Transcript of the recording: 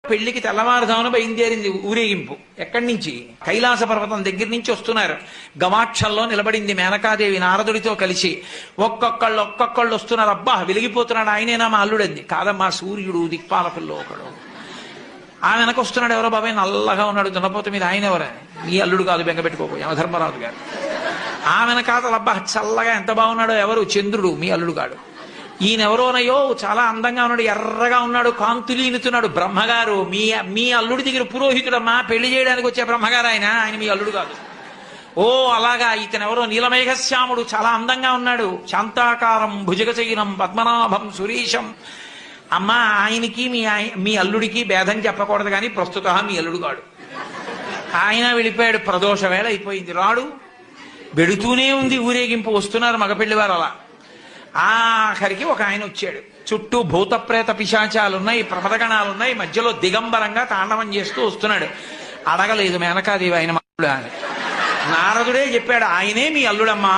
పెళ్లికి తెల్లవారుజామున బయలుదేరింది ఊరేగింపు. ఎక్కడి నుంచి? కైలాస పర్వతం దగ్గర నుంచి వస్తున్నారు. గవాక్షంలో నిలబడింది మేనకాదేవి నారదుడితో కలిసి. ఒక్కొక్కళ్ళు వస్తున్నారు. అబ్బా వెలిగిపోతున్నాడు, ఆయనేనా మా అల్లుడంది. కాదమ్మా, సూర్యుడు దిక్పాలకుల్లో ఒకడు. ఆ వెనక వస్తున్నాడు. ఎవరో బాబాయ్ నల్లగా ఉన్నాడు దున్నపోత మీద, ఆయన ఎవరే? మీ అల్లుడు కాదు, బెంగపెట్టుకోకు, యమధర్మరాజు గారు. ఆ వెనకాతలు అబ్బా చల్లగా ఎంత బాగున్నాడో, ఎవరు? చంద్రుడు, మీ అల్లుడు కాడు. ఈయనెవరోనయ్యో చాలా అందంగా ఉన్నాడు, ఎర్రగా ఉన్నాడు, కాంతులీనుతున్నాడు, బ్రహ్మగారు. మీ అల్లుడి దగ్గర పురోహితుడమ్మా, పెళ్లి చేయడానికి వచ్చే బ్రహ్మగారు ఆయన మీ అల్లుడు కాదు. ఓ అలాగా, ఇతనెవరో నీలమేఘశ్యాముడు, చాలా అందంగా ఉన్నాడు, శాంతాకారం భుజగశయనం పద్మనాభం సురీశం. అమ్మా, ఆయనకి మీ అల్లుడికి భేదం చెప్పకూడదు కానీ ప్రస్తుత మీ అల్లుడు కాడు. ఆయన వెళ్ళిపోయాడు. ప్రదోష వేళ అయిపోయింది, రాడు. వెడుతూనే ఉంది ఊరేగింపు. వస్తున్నారు మగపెళ్లివారు. అలా ఆఖరికి ఒక ఆయన వచ్చాడు. చుట్టూ భూత ప్రేత పిశాచాలున్నాయి, ప్రమదగణాలున్నాయి, మధ్యలో దిగంబరంగా తాండవం చేస్తూ వస్తున్నాడు. అడగలేదు మేనకాదేవి ఆయన అల్లుడా అని. నారదుడే చెప్పాడు, ఆయనే మీ అల్లుడమ్మా.